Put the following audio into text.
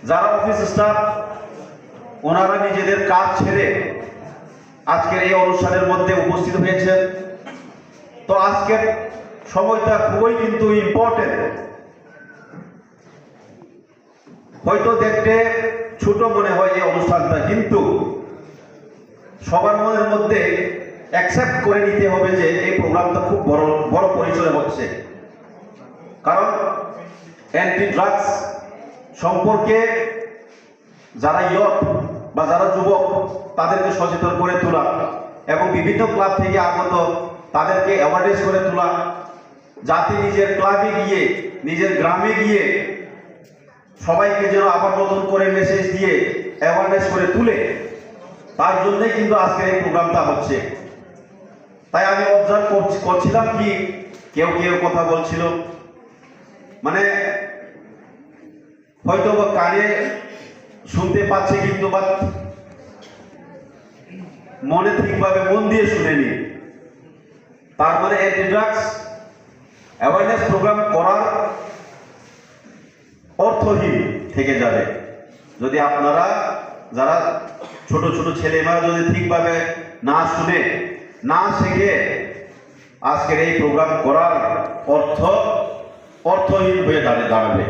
যারা office staff ওনারা নিজেদের কাজ ছেড়ে আজকের এই অনুষ্ঠানের মধ্যে উপস্থিত হয়েছেন। তো আজকের সময়টা খুবই কিন্তু ইম্পর্টেন্ট। হয়তো দেখতে ছোট মনে হয় এই অনুষ্ঠানটা, কিন্তু সবার মনের মধ্যে অ্যাকসেপ্ট করে নিতে হবে যে এই প্রোগ্রামটা খুব বড় পরিসরে হচ্ছে। কারণ অ্যান্টি ড্রাগস সম্পর্কে যারা ইয়ট বা যারা যুবক তাদেরকে সচেতন করে তোলা এবং বিভিন্ন ক্লাব থেকে আগত তাদেরকে অ্যাওয়ারনেস করে তোলা, যাতে নিজের ক্লাবে গিয়ে নিজের গ্রামে গিয়ে সবাইকে যেন আবার নতুন করে মেসেজ দিয়ে অ্যাওয়ারনেস করে তুলে, তার জন্যই কিন্তু আজকের এই প্রোগ্রামটা হচ্ছে। তাই আমি অবজার্ভ করছিলাম কি কেউ কেউ কথা বলছিল, মানে হয়তো কানে শুনতে পাচ্ছে কিন্তু বা মনে ঠিকভাবে মন দিয়ে শুনেনি। তার মানে অ্যান্টি ড্রাগস অ্যাওয়ারনেস প্রোগ্রাম করার অর্থহীন থেকে যাবে যদি আপনারা যারা ছোট ছোট ছেলেমেয়েরা যদি ঠিকভাবে না শুনে না শেখে আজকের এই প্রোগ্রাম করার অর্থহীন হয়ে দাঁড়াবে।